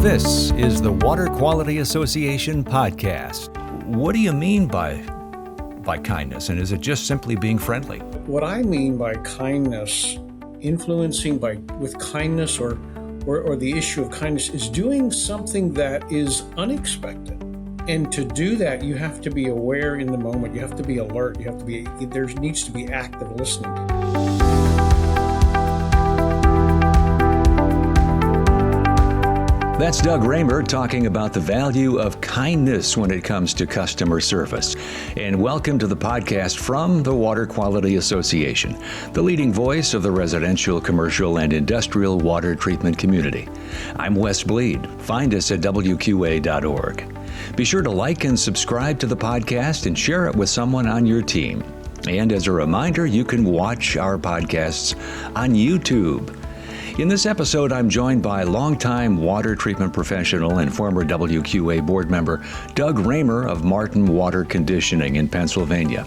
This is the Water Quality Association podcast. What do you mean by kindness, and is it just simply being friendly? What I mean by kindness, influencing with kindness or the issue of kindness is doing something that is unexpected. And to do that, you have to be aware in the moment. You have to be alert. There needs to be active listening. That's Doug Raymer talking about the value of kindness when it comes to customer service. And welcome to the podcast from the Water Quality Association, the leading voice of the residential, commercial, and industrial water treatment community. I'm Wes Bleed. Find us at WQA.org. Be sure to like and subscribe to the podcast and share it with someone on your team. And as a reminder, you can watch our podcasts on YouTube. In this episode, I'm joined by longtime water treatment professional and former WQA board member Doug Raymer of Martin Water Conditioning in Pennsylvania.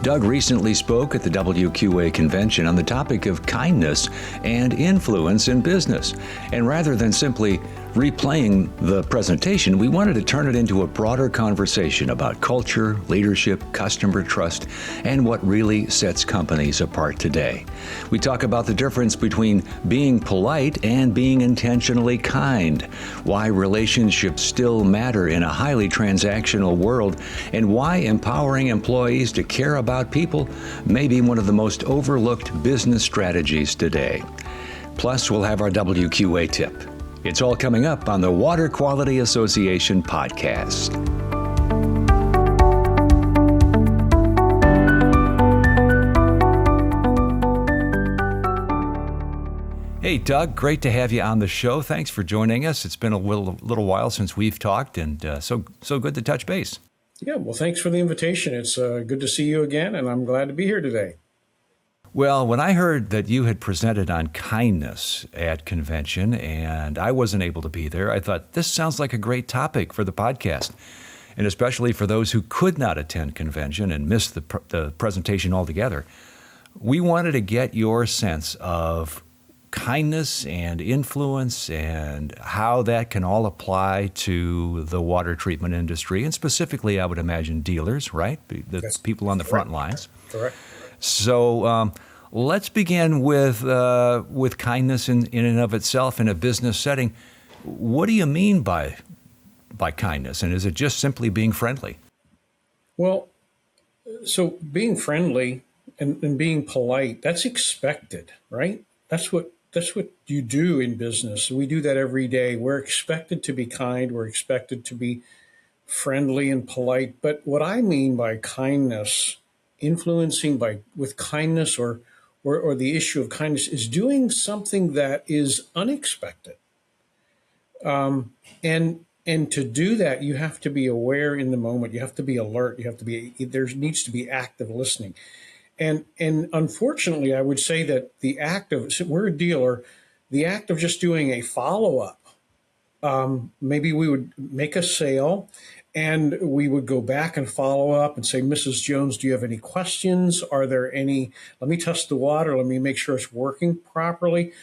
Doug recently spoke at the WQA convention on the topic of kindness and influence in business. And rather than simply replaying the presentation, we wanted to turn it into a broader conversation about culture, leadership, customer trust, and what really sets companies apart today. We talk about the difference between being polite and being intentionally kind, why relationships still matter in a highly transactional world, and why empowering employees to care about people may be one of the most overlooked business strategies today. Plus, we'll have our WQA tip. It's all coming up on the Water Quality Association podcast. Hey, Doug, great to have you on the show. Thanks for joining us. It's been a little while since we've talked, and so good to touch base. Yeah, well, thanks for the invitation. It's good to see you again, and I'm glad to be here today. Well, when I heard that you had presented on kindness at convention and I wasn't able to be there, I thought this sounds like a great topic for the podcast, and especially for those who could not attend convention and missed the presentation altogether. We wanted to get your sense of kindness and influence and how that can all apply to the water treatment industry, and specifically, I would imagine, dealers, right? The people on the front lines. Correct. So let's begin with kindness in and of itself in a business setting. What do you mean by kindness, and is it just simply being friendly? Well, so being friendly and being polite, that's expected, right? That's what you do in business. We do that every day. We're expected to be kind. We're expected to be friendly and polite. But what I mean by kindness, influencing with kindness or the issue of kindness is doing something that is unexpected. And to do that, you have to be aware in the moment. You have to be alert. There needs to be active listening. And unfortunately, I would say that we're a dealer, the act of just doing a follow-up, maybe we would make a sale and we would go back and follow up and say, Mrs. Jones, do you have any questions? Are there any, let me test the water. Let me make sure it's working properly.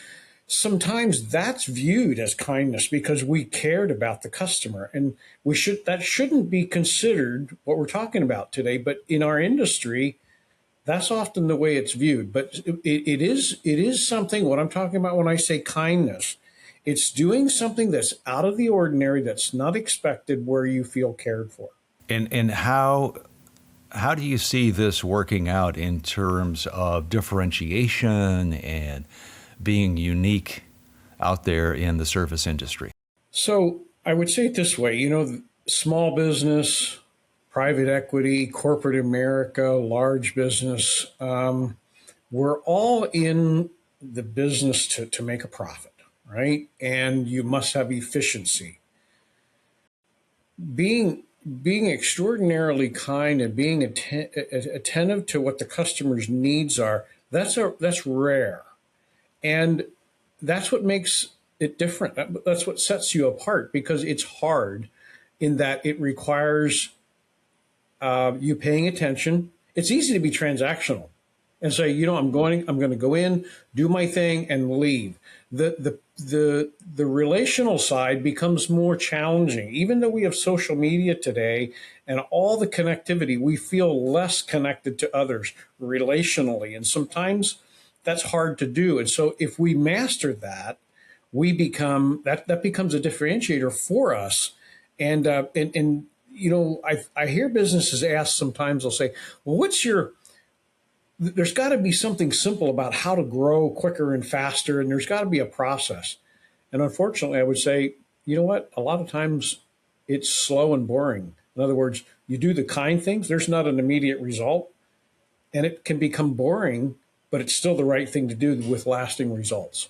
Sometimes that's viewed as kindness because we cared about the customer, and that shouldn't be considered what we're talking about today. But in our industry, that's often the way it's viewed. But it is something, what I'm talking about when I say kindness, it's doing something that's out of the ordinary, that's not expected, where you feel cared for. And how do you see this working out in terms of differentiation and being unique out there in the service industry? So I would say it this way, small business, private equity, corporate America, large business, we're all in the business to make a profit, right? And you must have efficiency. Being extraordinarily kind and being attentive to what the customer's needs are, that's rare. And that's what makes it different. That's what sets you apart, because it's hard in that it requires you paying attention. It's easy to be transactional and say, I'm going to go in, do my thing, and leave. The relational side becomes more challenging. Even though we have social media today and all the connectivity, we feel less connected to others relationally, and sometimes that's hard to do. And so, if we master that, we become that becomes a differentiator for us. And I hear businesses ask sometimes. They'll say, "Well, what's your?" There's got to be something simple about how to grow quicker and faster, and there's got to be a process. And unfortunately, I would say, you know what? A lot of times, it's slow and boring. In other words, you do the kind things. There's not an immediate result, and it can become boring, but it's still the right thing to do with lasting results.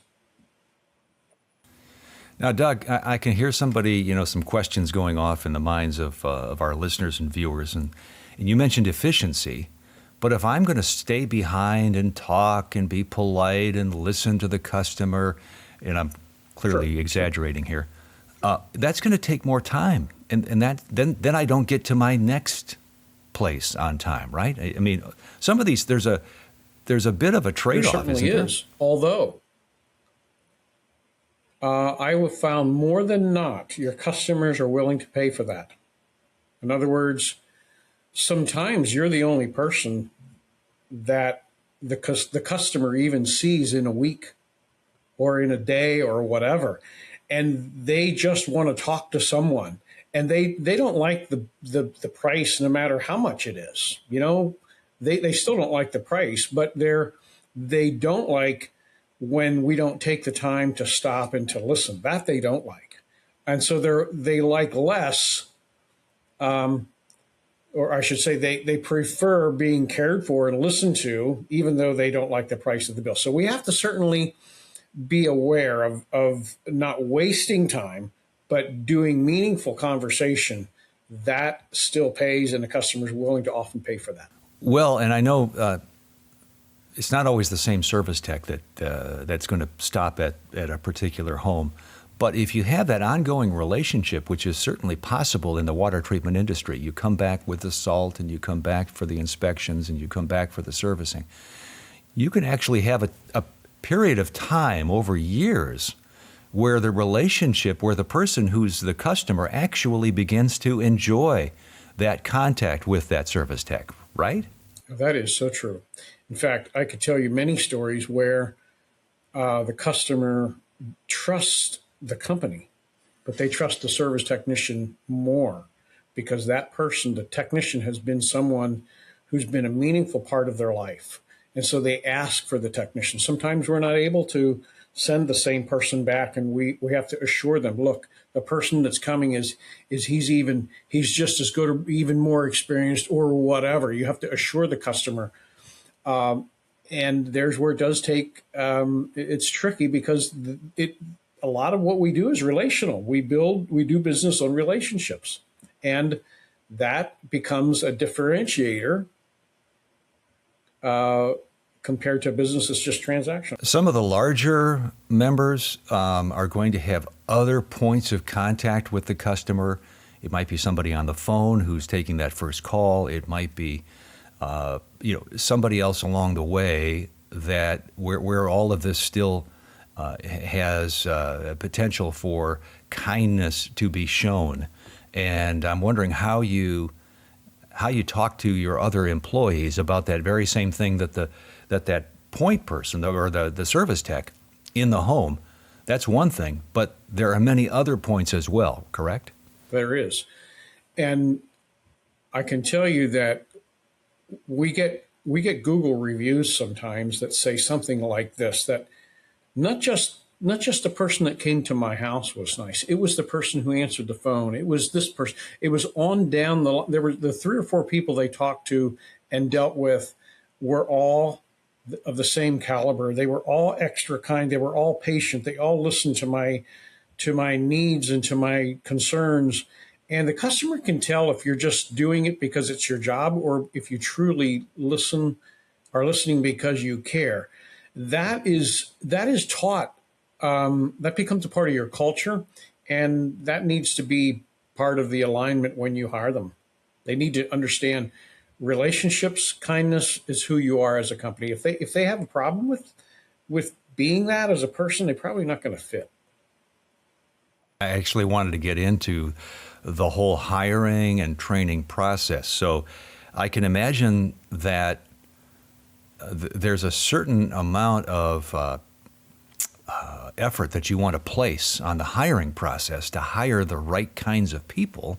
Now, Doug, I can hear somebody, some questions going off in the minds of our listeners and viewers. And you mentioned efficiency, but if I'm going to stay behind and talk and be polite and listen to the customer, and I'm clearly Sure. exaggerating here, that's going to take more time. And that then I don't get to my next place on time, right? I mean, some of these, there's a bit of a There trade-off, certainly isn't there? is. Although I have found more than not, your customers are willing to pay for that. In other words, sometimes you're the only person that the customer even sees in a week or in a day or whatever, and they just want to talk to someone, and they don't like the price no matter how much it is. They still don't like the price, but they don't like when we don't take the time to stop and to listen. That they don't like. And so they like less, or I should say they prefer being cared for and listened to, even though they don't like the price of the bill. So we have to certainly be aware of not wasting time, but doing meaningful conversation. That still pays, and the customer is willing to often pay for that. Well, and I know it's not always the same service tech that's going to stop at a particular home. But if you have that ongoing relationship, which is certainly possible in the water treatment industry, you come back with the salt and you come back for the inspections and you come back for the servicing, you can actually have a period of time over years where the relationship, where the person who's the customer actually begins to enjoy that contact with that service tech, right? That is so true. In fact, I could tell you many stories where the customer trusts the company, but they trust the service technician more because that person, the technician, has been someone who's been a meaningful part of their life. And so they ask for the technician. Sometimes we're not able to send the same person back, and we have to assure them, look, the person that's coming is he's just as good or even more experienced or whatever. You have to assure the customer. And there's where it does take, it's tricky because a lot of what we do is relational. We do business on relationships, and that becomes a differentiator compared to a business that's just transactional. Some of the larger members are going to have other points of contact with the customer. It might be somebody on the phone who's taking that first call. It might be somebody else along the way that where all of this still has potential for kindness to be shown. And I'm wondering how you talk to your other employees about that very same thing that point person or the service tech in the home. That's one thing, but there are many other points as well, correct? There is. And I can tell you that we get Google reviews sometimes that say something like this, that not just the person that came to my house was nice. It was the person who answered the phone. It was this person. It was on down there were the 3 or 4 people they talked to and dealt with were all of the same caliber. They were all extra kind. They were all patient. They all listened to my needs and to my concerns. And the customer can tell if you're just doing it because it's your job or if you truly are listening because you care. That is taught. That becomes a part of your culture, and that needs to be part of the alignment when you hire them. They need to understand relationships. Kindness is who you are as a company. If they have a problem with being that as a person, they're probably not going to fit. I actually wanted to get into the whole hiring and training process. So I can imagine that there's a certain amount of effort that you want to place on the hiring process to hire the right kinds of people,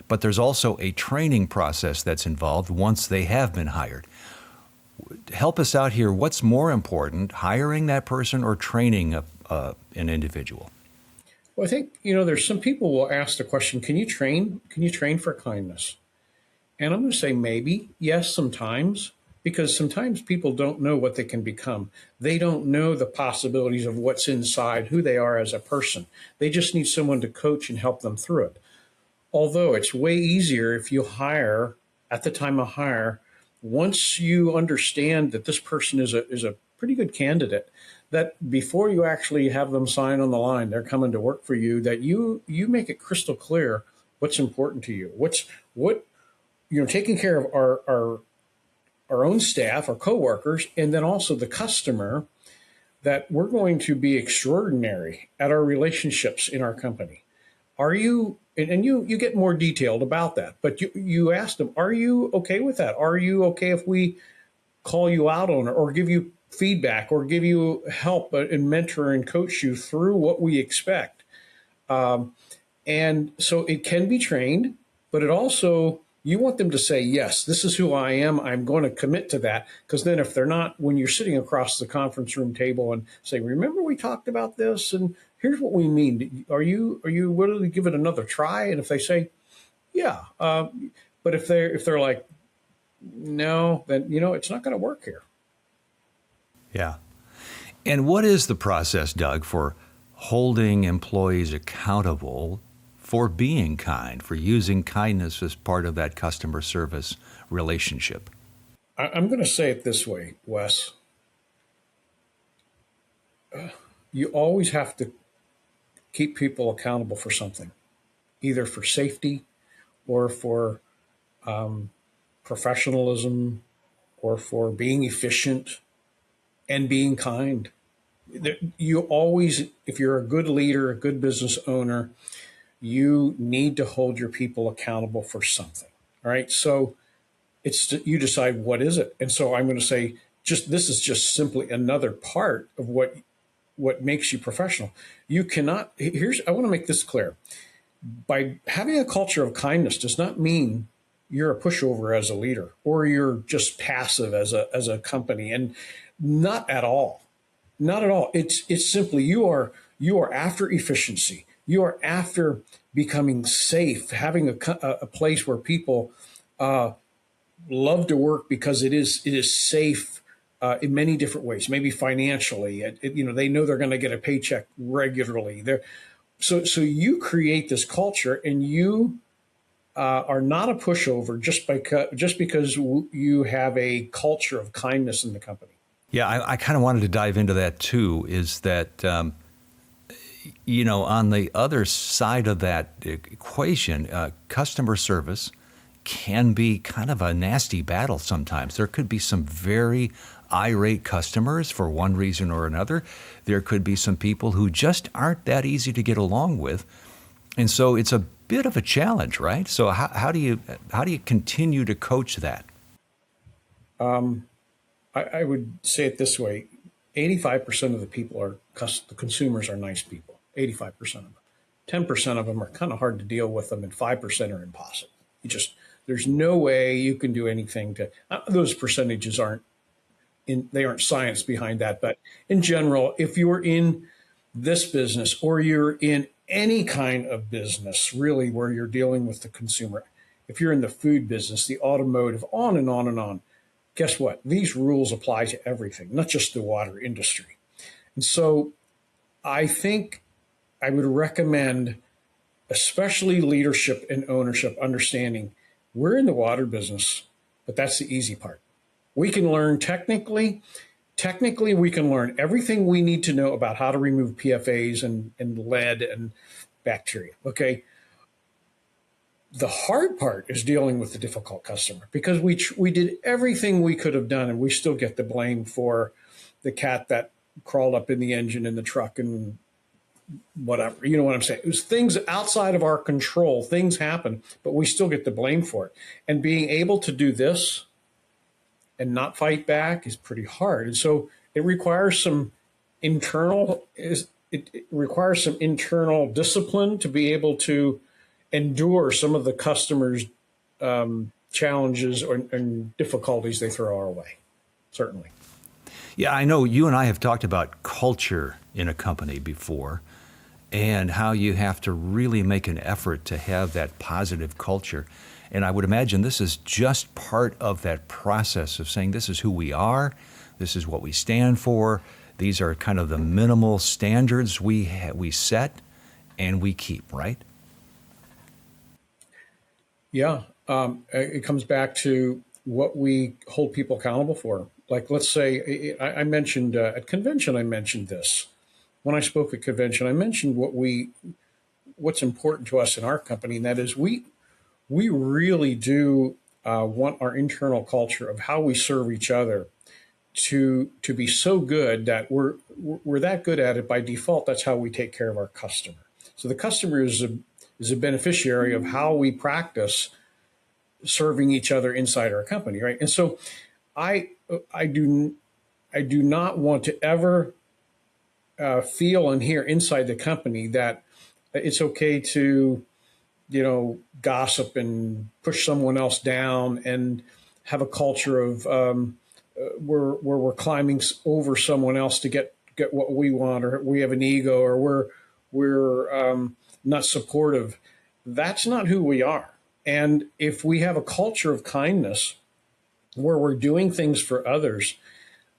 but there's also a training process that's involved once they have been hired. Help us out here. What's more important, hiring that person or training an individual? Well, I think, there's some people will ask the question, can you train? Can you train for kindness? And I'm going to say maybe, yes, sometimes, because sometimes people don't know what they can become. They don't know the possibilities of what's inside, who they are as a person. They just need someone to coach and help them through it. Although it's way easier if you hire at the time of hire, once you understand that this person is a pretty good candidate, that before you actually have them sign on the line, they're coming to work for you, that you make it crystal clear what's important to you. Taking care of our own staff, our coworkers, and then also the customer, that we're going to be extraordinary at our relationships in our company. Are you, and you get more detailed about that, but you ask them, are you okay with that? Are you okay if we call you out on it or give you feedback or give you help and mentor and coach you through what we expect? And so it can be trained, but it also, you want them to say, yes, this is who I am. I'm going to commit to that. Because then if they're not, when you're sitting across the conference room table and say, remember we talked about this and here's what we mean. Are you willing to give it another try? And if they say, yeah, but if they're like, no, then, it's not going to work here. Yeah. And what is the process, Doug, for holding employees accountable for being kind, for using kindness as part of that customer service relationship? I'm going to say it this way, Wes. You always have to keep people accountable for something, either for safety or for professionalism or for being efficient and being kind. You always, if you're a good leader, a good business owner, you need to hold your people accountable for something. All right. So you decide what is it. And so I'm going to say, this is just simply another part of what makes you professional. You cannot, I want to make this clear. By having a culture of kindness does not mean you're a pushover as a leader or you're just passive as a company, and not at all. Not at all. It's simply you are after efficiency. You are after becoming safe, having a place where people love to work because it is safe in many different ways. Maybe financially, they know they're going to get a paycheck regularly. So you create this culture, and you are not a pushover just because you have a culture of kindness in the company. Yeah, I kind of wanted to dive into that too. Is that on the other side of that equation, customer service can be kind of a nasty battle sometimes. There could be some very irate customers for one reason or another. There could be some people who just aren't that easy to get along with. And so it's a bit of a challenge, right? So how do you continue to coach that? I would say it this way. 85% of the consumers are nice people. 85% of them. 10% of them are kind of hard to deal with them, and 5% are impossible. There's no way you can do anything to, those percentages aren't science behind that. But in general, if you're in this business or you're in any kind of business, really, where you're dealing with the consumer, if you're in the food business, the automotive, on and on and on, guess what? These rules apply to everything, not just the water industry. And so I think I would recommend, especially leadership and ownership, understanding we're in the water business, but that's the easy part. We can learn technically, we can learn everything we need to know about how to remove PFAs and lead and bacteria. Okay. The hard part is dealing with the difficult customer, because we did everything we could have done, and we still get the blame for the cat that crawled up in the engine in the truck and whatever. You know what I'm saying? It was things outside of our control. Things happen, but we still get the blame for it. And being able to do this and not fight back is pretty hard. And so it requires some it requires some internal discipline to be able to endure some of the customers' challenges and difficulties they throw our way. Certainly. Yeah, I know you and I have talked about culture in a company before and how you have to really make an effort to have that positive culture. And I would imagine this is just part of that process of saying this is who we are, this is what we stand for, these are kind of the minimal standards we set and we keep, right? Yeah, it comes back to what we hold people accountable for. Like, let's say I mentioned at convention, I mentioned this. When I spoke at convention, I mentioned what's important to us in our company, and that is we really do want our internal culture of how we serve each other to be so good that we're that good at it by default. That's how we take care of our customer. So the customer is a beneficiary of how we practice serving each other inside our company, right? And so I do not want to ever feel and hear inside the company that it's okay to, gossip and push someone else down and have a culture of where we're climbing over someone else to get what we want, or we have an ego, or we're not supportive. That's not who we are. And if we have a culture of kindness where we're doing things for others,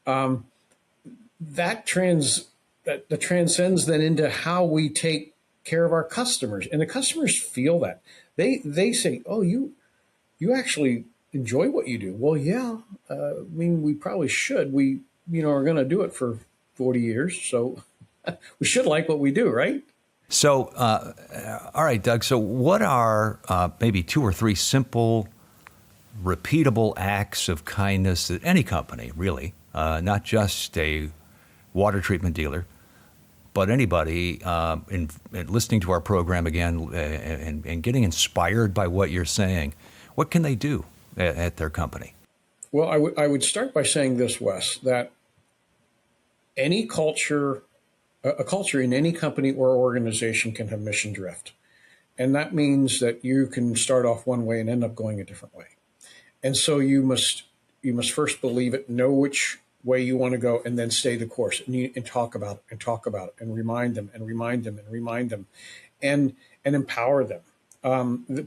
that transcends then into how we take care of our customers, and the customers feel that. They say, "Oh, you actually enjoy what you do." Well, yeah. I mean, we probably should. We are going to do it for 40 years, so we should like what we do, right? So, all right, Doug. So, what are maybe 2 or 3 simple, repeatable acts of kindness that any company, really, not just a water treatment dealer, but anybody in listening to our program again and getting inspired by what you're saying, what can they do at their company? Well, I would start by saying this, Wes, that any culture, a culture in any company or organization can have mission drift. And that means that you can start off one way and end up going a different way. And so you must first believe it, know which way you want to go, and then stay the course and talk about it and remind them and empower them. The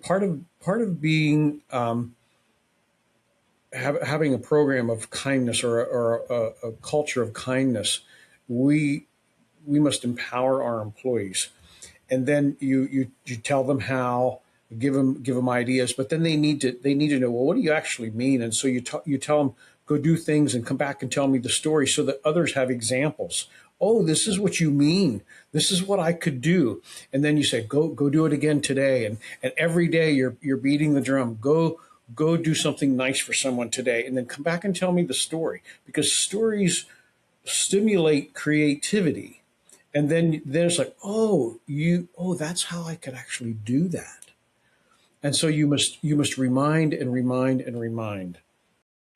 part of being having a program of kindness or a culture of kindness, we must empower our employees, and then you tell them how, give them ideas, but then they need to know, well, what do you actually mean? And so you tell them, go do things and come back and tell me the story so that others have examples. Oh, this is what you mean. This is what I could do. And then you say, go do it again today. And every day you're beating the drum. Go do something nice for someone today. And then come back and tell me the story, because stories stimulate creativity. And then there's like, that's how I could actually do that. And so you must remind and remind and remind.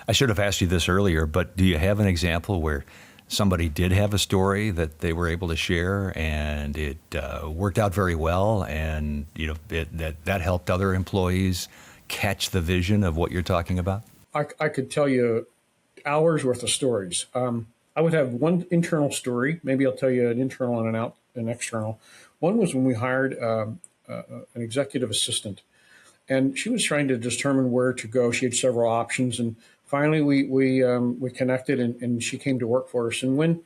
I should have asked you this earlier, but do you have an example where somebody did have a story that they were able to share and it worked out very well, and that helped other employees catch the vision of what you're talking about? I could tell you hours worth of stories. I would have one internal story. Maybe I'll tell you an internal and an external. One was when we hired an executive assistant, and she was trying to determine where to go. She had several options, and finally we connected, and she came to work for us. And when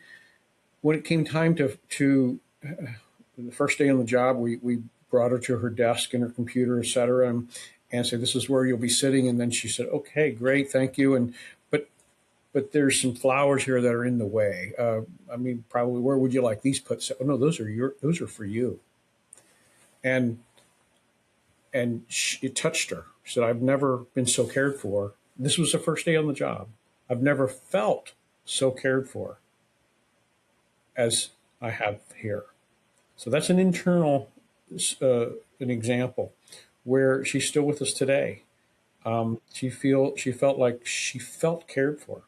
it came time to the first day on the job, we brought her to her desk and her computer, et cetera, and said, "This is where you'll be sitting." And then she said, "Okay, great, thank you." And but there's some flowers here that are in the way. Probably where would you like these put? So, oh no, those are for you. And it touched her. She said, "I've never been so cared for." This was the first day on the job. "I've never felt so cared for." as I have here. So that's an internal, an example where she's still with us today. She felt like she felt cared for.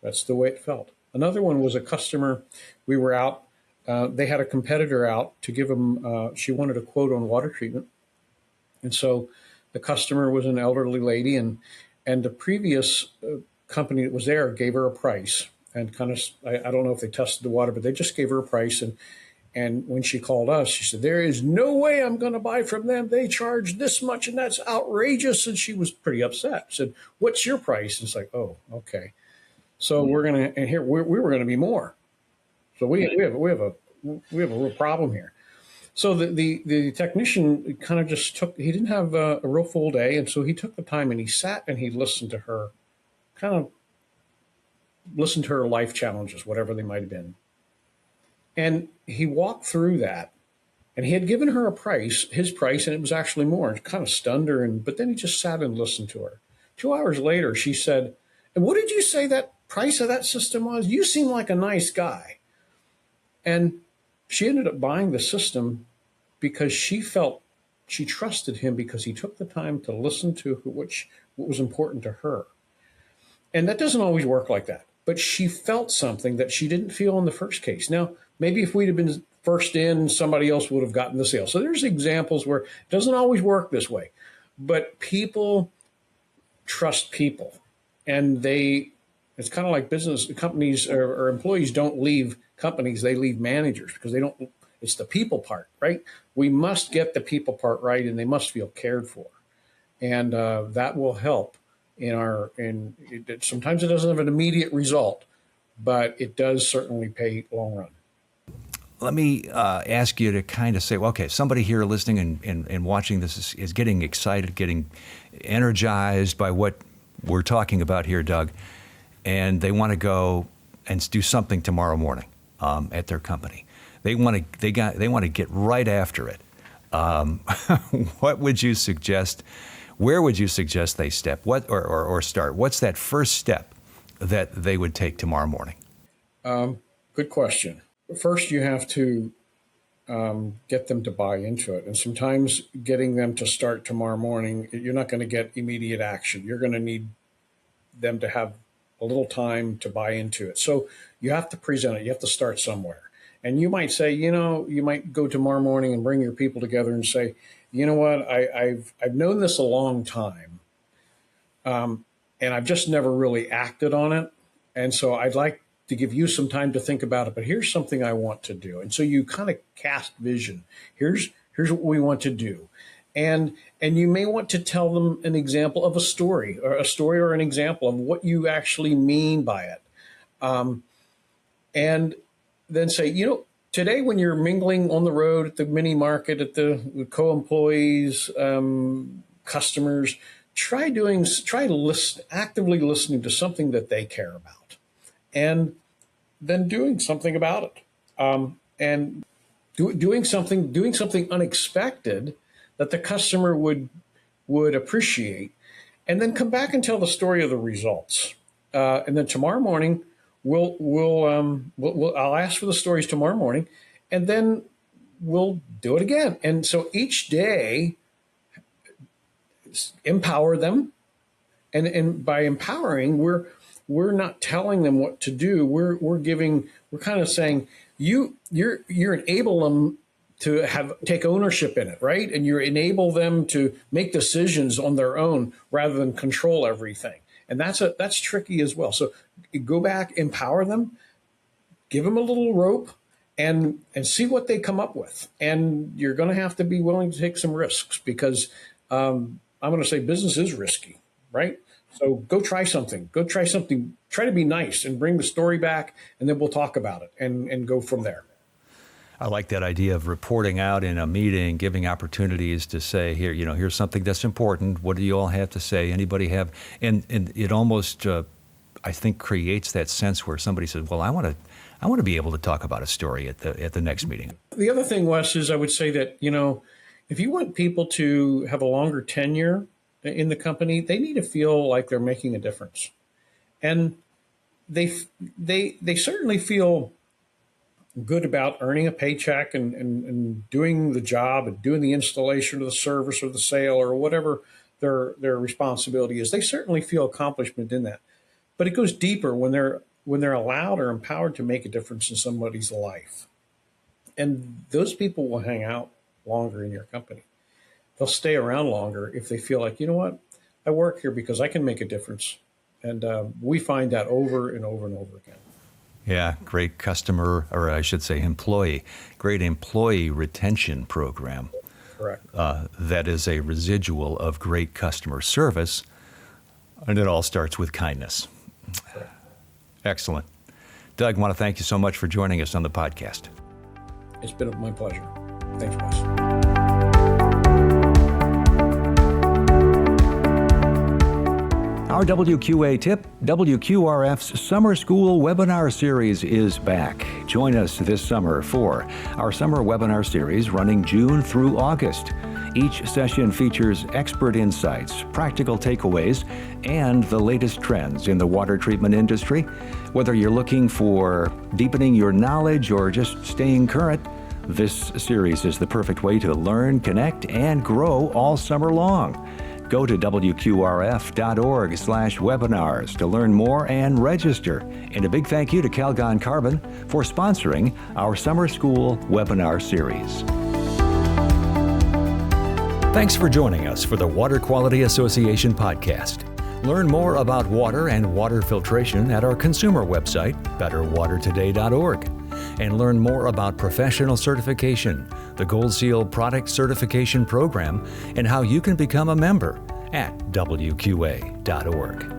That's the way it felt. Another one was a customer. We were out. They had a competitor out to give them. She wanted a quote on water treatment, and so the customer was an elderly lady, and the previous company that was there gave her a price, and kind of I don't know if they tested the water, but they just gave her a price. And when she called us, she said, "There is no way I'm going to buy from them. They charge this much, and that's outrageous." And she was pretty upset. Said, "What's your price?" And it's like, "Oh, okay." So we're gonna, and here we were going to be more. So we have a real problem here. So the technician kind of just took. He didn't have a real full day, and so he took the time and he sat and he listened to her, kind of listened to her life challenges, whatever they might have been. And he walked through that, and he had given her a price, his price, and it was actually more. It kind of stunned her, but then he just sat and listened to her. 2 hours later, she said, "And what did you say that price of that system was? You seem like a nice guy." And she ended up buying the system because she felt she trusted him because he took the time to listen to what was important to her. And that doesn't always work like that. But she felt something that she didn't feel in the first case. Now, maybe if we'd have been first in, somebody else would have gotten the sale. So there's examples where it doesn't always work this way. But people trust people. And it's kind of like business companies or employees don't leave companies, they leave managers because it's the people part, right? We must get the people part right, and they must feel cared for. And that will help sometimes it doesn't have an immediate result, but it does certainly pay long run. Let me ask you to kind of say, well, okay, somebody here listening and watching this is getting excited, getting energized by what we're talking about here, Doug, and they want to go and do something tomorrow morning at their company. They want to get right after it. What would you suggest? Where would you suggest they step? What or start? What's that first step that they would take tomorrow morning? Good question. First, you have to get them to buy into it. And sometimes getting them to start tomorrow morning, you're not going to get immediate action. You're going to need them to have a little time to buy into it. So you have to present it. You have to start somewhere. And you might say, you might go tomorrow morning and bring your people together and say, "You know what, I've known this a long time, and I've just never really acted on it. And so I'd like to give you some time to think about it, but here's something I want to do." And so you kind of cast vision. Here's what we want to do. And you may want to tell them an example of a story or an example of what you actually mean by it. And then say, today when you're mingling on the road at the mini market, at the co-employees, customers, try actively listening to something that they care about, and then doing something about it, and doing something unexpected that the customer would appreciate, and then come back and tell the story of the results. And then tomorrow morning, I'll ask for the stories tomorrow morning, and then we'll do it again. And so each day, empower them, and by empowering, we're not telling them what to do. We're kind of saying you're enable them to take ownership in it, right? And you enable them to make decisions on their own rather than control everything. And that's tricky as well. So go back, empower them, give them a little rope, and see what they come up with. And you're going to have to be willing to take some risks because I'm going to say business is risky, right? So go try something. Try to be nice and bring the story back, and then we'll talk about it and go from there. I like that idea of reporting out in a meeting, giving opportunities to say, here's something that's important. What do you all have to say? Anybody have? And it almost, I think, creates that sense where somebody says, well, I want to be able to talk about a story at the next meeting. The other thing, Wes, is I would say that, if you want people to have a longer tenure in the company, they need to feel like they're making a difference. And they certainly feel good about earning a paycheck and doing the job and doing the installation of the service or the sale or whatever their responsibility is, they certainly feel accomplishment in that. But it goes deeper when they're allowed or empowered to make a difference in somebody's life. And those people will hang out longer in your company. They'll stay around longer if they feel like, you know what, I work here because I can make a difference. And we find that over and over and over again. Yeah, great customer, or I should say great employee retention program. Correct. That is a residual of great customer service, and it all starts with kindness. Correct. Excellent. Doug, I want to thank you so much for joining us on the podcast. It's been my pleasure. Thanks, Wes. Our WQA tip, WQRF's Summer School Webinar Series is back. Join us this summer for our summer webinar series running June through August. Each session features expert insights, practical takeaways, and the latest trends in the water treatment industry. Whether you're looking for deepening your knowledge or just staying current, this series is the perfect way to learn, connect, and grow all summer long. Go to WQRF.org/webinars to learn more and register. And a big thank you to Calgon Carbon for sponsoring our Summer School Webinar Series. Thanks for joining us for the Water Quality Association podcast. Learn more about water and water filtration at our consumer website, betterwatertoday.org. And learn more about professional certification, the Gold Seal Product Certification Program, and how you can become a member at WQA.org.